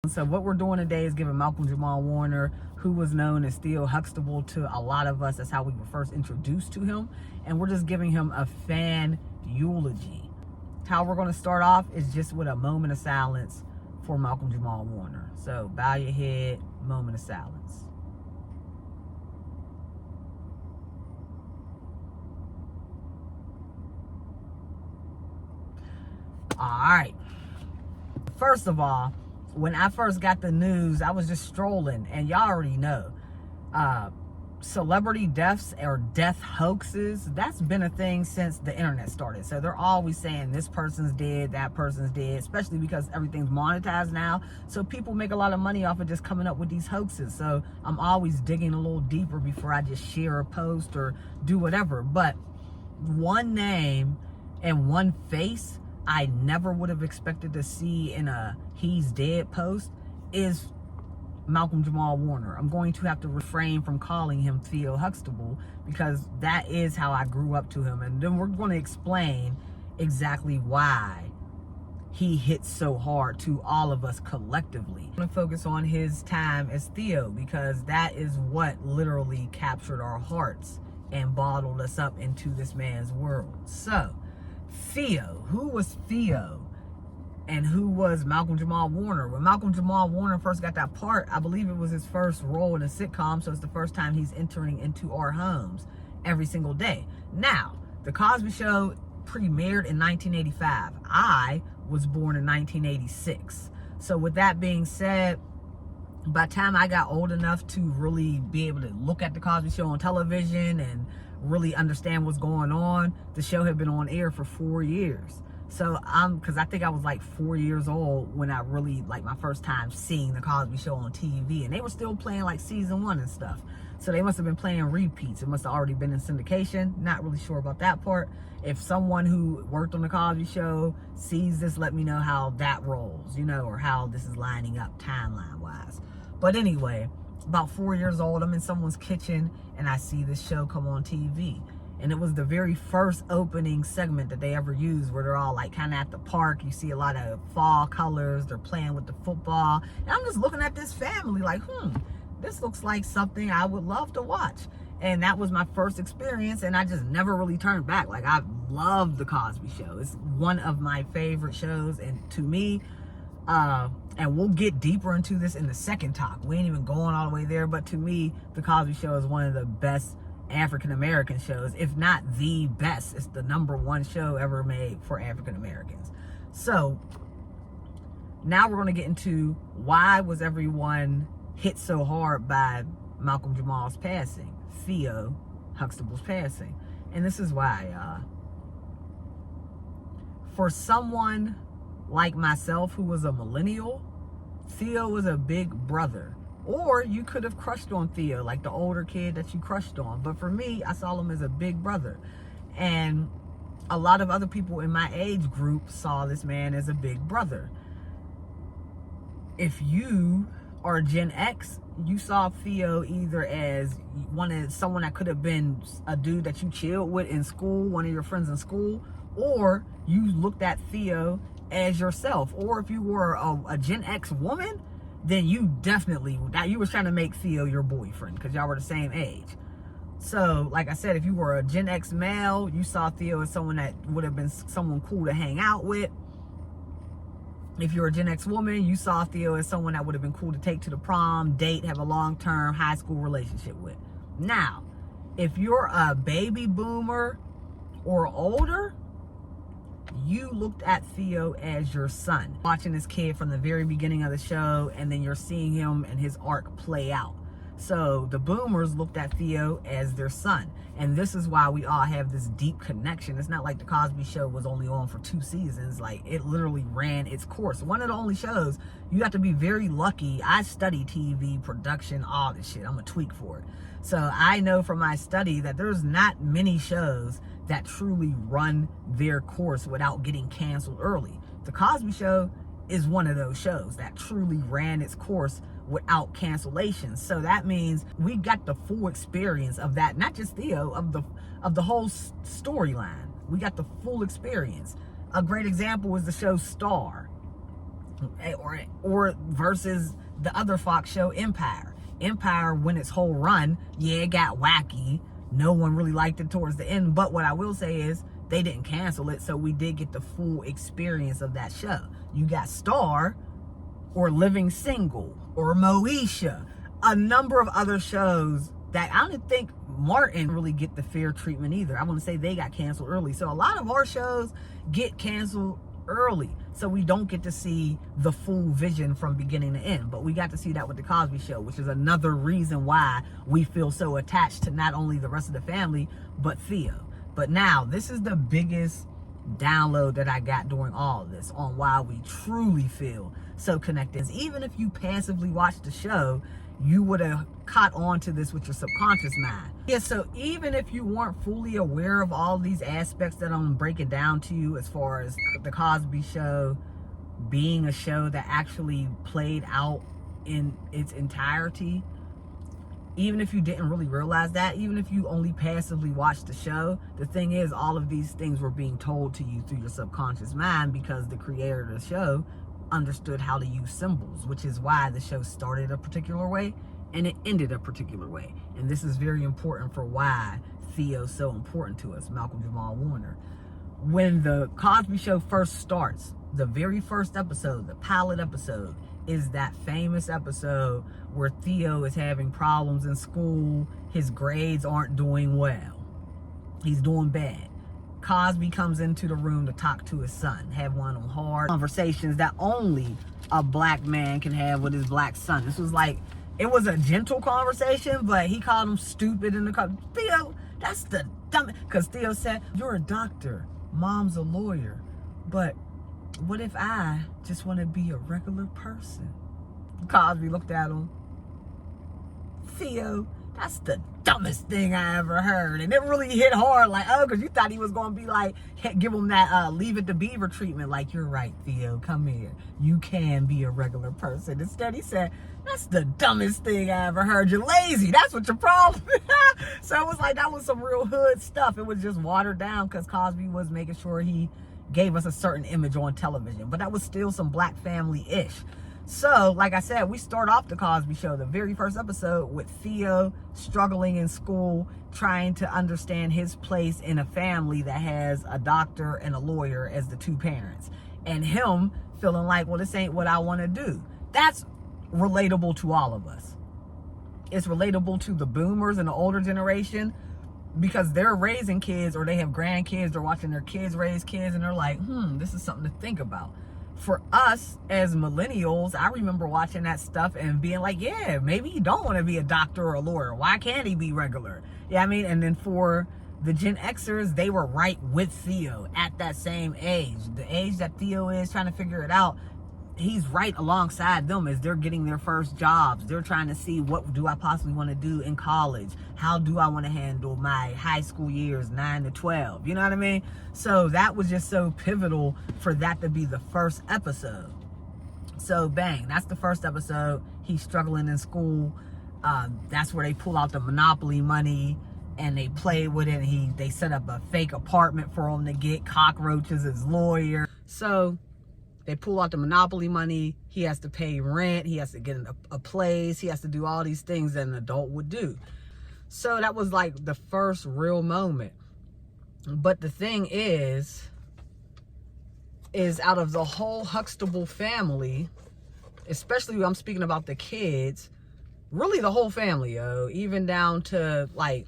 So what we're doing today is giving Malcolm-Jamal Warner, who was known as Theo Huxtable to a lot of us. That's how we were first introduced to him. And we're just giving him a fan eulogy. How we're going to start off is just with a moment of silence for Malcolm-Jamal Warner. So bow your head, moment of silence. All right. First of all, when I first got the news, I was just strolling, and y'all already know, celebrity deaths or death hoaxes, that's been a thing since the internet started. So they're always saying this person's dead, that person's dead, especially because everything's monetized now. So people make a lot of money off of just coming up with these hoaxes. So I'm always digging a little deeper before I just share a post or do whatever. But one name and one face I never would have expected to see in a he's dead post is Malcolm-Jamal Warner. I'm going to have to refrain from calling him Theo Huxtable because that is how I grew up to him. And then we're going to explain exactly why he hit so hard to all of us collectively. I'm going to focus on his time as Theo because that is what literally captured our hearts and bottled us up into this man's world. So, Theo, who was Theo and who was Malcolm-Jamal Warner? When Malcolm-Jamal Warner first got that part, I believe it was his first role in a sitcom, so it's the first time he's entering into our homes every single day. Now, the Cosby Show premiered in 1985. I was born in 1986. So with that being said, by the time I got old enough to really be able to look at the Cosby Show on television and really understand what's going on, the show had been on air for 4 years. So because I think I was like 4 years old when I really, like, my first time seeing the Cosby Show on TV, and they were still playing like season 1 and stuff. So they must have been playing repeats. It must have already been in syndication. Not really sure about that part. If someone who worked on the Cosby Show sees this, let me know how that rolls, or how this is lining up timeline wise. But anyway, about 4 years old, I'm in someone's kitchen and I see this show come on TV. And it was the very first opening segment that they ever used, where they're all like kind of at the park. You see a lot of fall colors. They're playing with the football. And I'm just looking at this family like, this looks like something I would love to watch. And that was my first experience, and I just never really turned back. Like, I love the Cosby Show. It's one of my favorite shows, and to me, and we'll get deeper into this in the second talk. We ain't even going all the way there, but to me, the Cosby Show is one of the best African-American shows, if not the best. It's the #1 show ever made for African-Americans. So now we're going to get into why was everyone hit so hard by Malcolm-Jamal's passing, Theo Huxtable's passing. And this is why, for someone like myself who was a millennial, Theo was a big brother. Or you could have crushed on Theo, like the older kid that you crushed on. But for me, I saw him as a big brother. And a lot of other people in my age group saw this man as a big brother. If you are Gen X, you saw Theo either as someone that could have been a dude that you chilled with in school, one of your friends in school, or you looked at Theo as yourself. Or if you were a Gen X woman, then you was trying to make Theo your boyfriend because y'all were the same age. So, like I said, if you were a Gen X male, you saw Theo as someone that would have been someone cool to hang out with. If you're a Gen X woman, you saw Theo as someone that would have been cool to take to the prom, date, have a long-term high school relationship with. Now, if you're a baby boomer or older, you looked at Theo as your son. Watching this kid from the very beginning of the show, and then you're seeing him and his arc play out. So the boomers looked at Theo as their son. And this is why we all have this deep connection. It's not like the Cosby Show was only on for 2 seasons. Like, it literally ran its course. One of the only shows, you have to be very lucky. I study TV, production, all this shit. I'm a tweak for it. So I know from my study that there's not many shows that truly run their course without getting canceled early. The Cosby Show is one of those shows that truly ran its course without cancellation. So that means we got the full experience of that, not just Theo, of the whole storyline. We got the full experience. A great example is the show Star. or versus the other Fox show, Empire. Empire, when its whole run, yeah, it got wacky. No one really liked it towards the end. But what I will say is they didn't cancel it, so we did get the full experience of that show. You got Star, or Living Single, or Moesha, a number of other shows that I don't think Martin really get the fair treatment either. I want to say they got canceled early. So a lot of our shows get canceled early, so we don't get to see the full vision from beginning to end. But we got to see that with the Cosby Show, which is another reason why we feel so attached to not only the rest of the family, but Theo. But now, this is the biggest download that I got during all of this on why we truly feel so connected. Even if you passively watch the show, you would have caught on to this with your subconscious mind. Yeah, so even if you weren't fully aware of all these aspects that I'm breaking down to you, as far as the Cosby Show being a show that actually played out in its entirety, even if you didn't really realize that, even if you only passively watched the show, the thing is, all of these things were being told to you through your subconscious mind, because the creator of the show understood how to use symbols, which is why the show started a particular way and it ended a particular way. And this is very important for why Theo's so important to us, Malcolm-Jamal Warner. When the Cosby Show first starts, the very first episode, the pilot episode, is that famous episode where Theo is having problems in school. His grades aren't doing well. He's doing bad. Cosby comes into the room to talk to his son, have one of them hard conversations that only a black man can have with his black son. This was like, it was a gentle conversation, but he called him stupid in the car. Theo, that's the dumb, because Theo said, you're a doctor, mom's a lawyer, but what if I just want to be a regular person? Cosby looked at him. Theo, that's the dumbest thing I ever heard. And it really hit hard, like, oh, because you thought he was going to be like, give him that Leave It to Beaver treatment. Like, you're right, Theo, come here. You can be a regular person. Instead, he said, that's the dumbest thing I ever heard. You're lazy. That's what your problem is. So it was like, that was some real hood stuff. It was just watered down because Cosby was making sure he gave us a certain image on television. But that was still some black family-ish. So, like I said, we start off the Cosby Show, the very first episode, with Theo struggling in school, trying to understand his place in a family that has a doctor and a lawyer as the two parents. And him feeling like, well, this ain't what I want to do. That's relatable to all of us. It's relatable to the boomers and the older generation, because they're raising kids, or they have grandkids, they're watching their kids raise kids, and they're like, this is something to think about. For us as millennials, I remember watching that stuff and being like, yeah, maybe he don't want to be a doctor or a lawyer. Why can't he be regular? Yeah, I mean, and then for the Gen Xers, they were right with Theo at that same age. The age that Theo is trying to figure it out, he's right alongside them as they're getting their first jobs. They're trying to see, what do I possibly want to do in college? How do I want to handle my high school years, 9 to 12? You know what I mean? So that was just so pivotal for that to be the first episode. So bang, that's the first episode. He's struggling in school. That's where they pull out the Monopoly money and they play with it. And they set up a fake apartment for him to get cockroaches as lawyer. So they pull out the Monopoly money. He has to pay rent. He has to get a place. He has to do all these things that an adult would do. So that was like the first real moment. But the thing is out of the whole Huxtable family, especially when I'm speaking about the kids, really the whole family, even down to like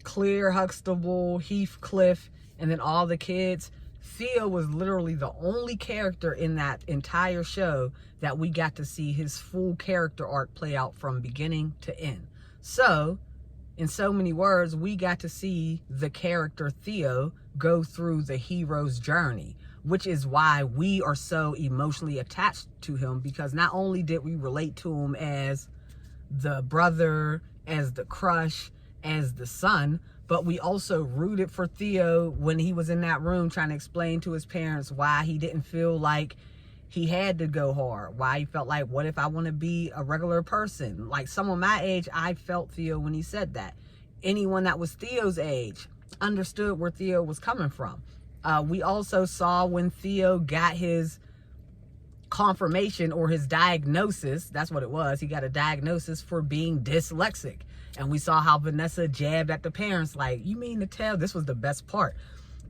Claire Huxtable, Heathcliff, and then all the kids, Theo was literally the only character in that entire show that we got to see his full character arc play out from beginning to end. So, in so many words, we got to see the character Theo go through the hero's journey, which is why we are so emotionally attached to him, because not only did we relate to him as the brother, as the crush, as the son, but we also rooted for Theo when he was in that room trying to explain to his parents why he didn't feel like he had to go hard, why he felt like, what if I want to be a regular person? Like someone my age, I felt Theo when he said that. Anyone that was Theo's age understood where Theo was coming from. We also saw when Theo got his confirmation or his diagnosis. That's what it was. He got a diagnosis for being dyslexic. And we saw how Vanessa jabbed at the parents like, you mean to tell? This was the best part.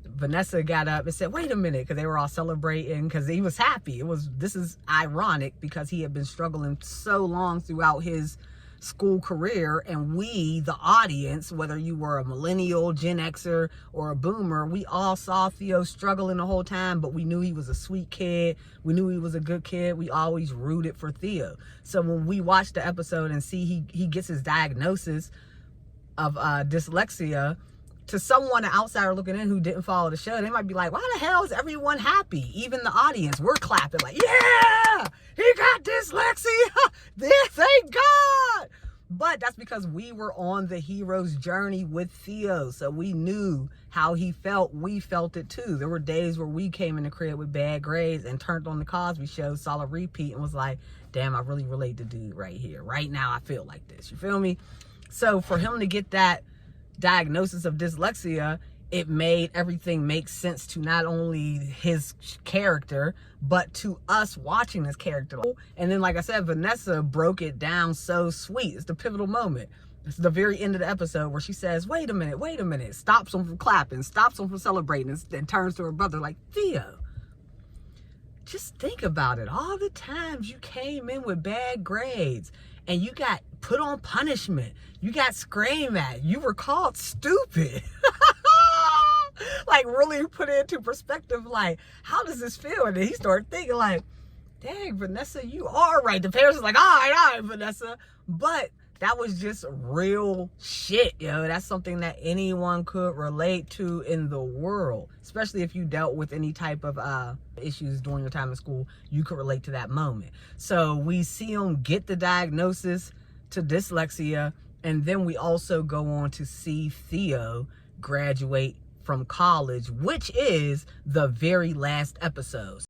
Vanessa got up and said, wait a minute, because they were all celebrating because he was happy. This is ironic because he had been struggling so long throughout his school career, and we, the audience, whether you were a millennial, Gen Xer, or a boomer, we all saw Theo struggling the whole time, but we knew he was a sweet kid. We knew he was a good kid. We always rooted for Theo. So when we watched the episode and see he gets his diagnosis of dyslexia, to someone, an outsider looking in who didn't follow the show, they might be like, why the hell is everyone happy? Even the audience, we're clapping like, yeah, he got dyslexia. Thank God. But that's because we were on the hero's journey with Theo. So we knew how he felt. We felt it too. There were days where we came in the crib with bad grades and turned on the Cosby Show, saw a repeat, and was like, damn, I really relate to dude right here. Right now, I feel like this. You feel me? So for him to get that diagnosis of dyslexia, it made everything make sense to not only his character, but to us watching this character. And then, like I said, Vanessa broke it down so sweet. It's the pivotal moment. It's the very end of the episode where she says, wait a minute, stops him from clapping, stops him from celebrating, and turns to her brother like, Theo, just think about it. All the times you came in with bad grades and you got put on punishment, you got screamed at, you were called stupid. Like, really put it into perspective, like, how does this feel? And then he started thinking like, dang, Vanessa, you are right. The parents was like, all right, Vanessa. But that was just real shit, yo. That's something that anyone could relate to in the world, especially if you dealt with any type of issues during your time in school. You could relate to that moment. So we see him get the diagnosis to dyslexia, and then we also go on to see Theo graduate from college, which is the very last episode.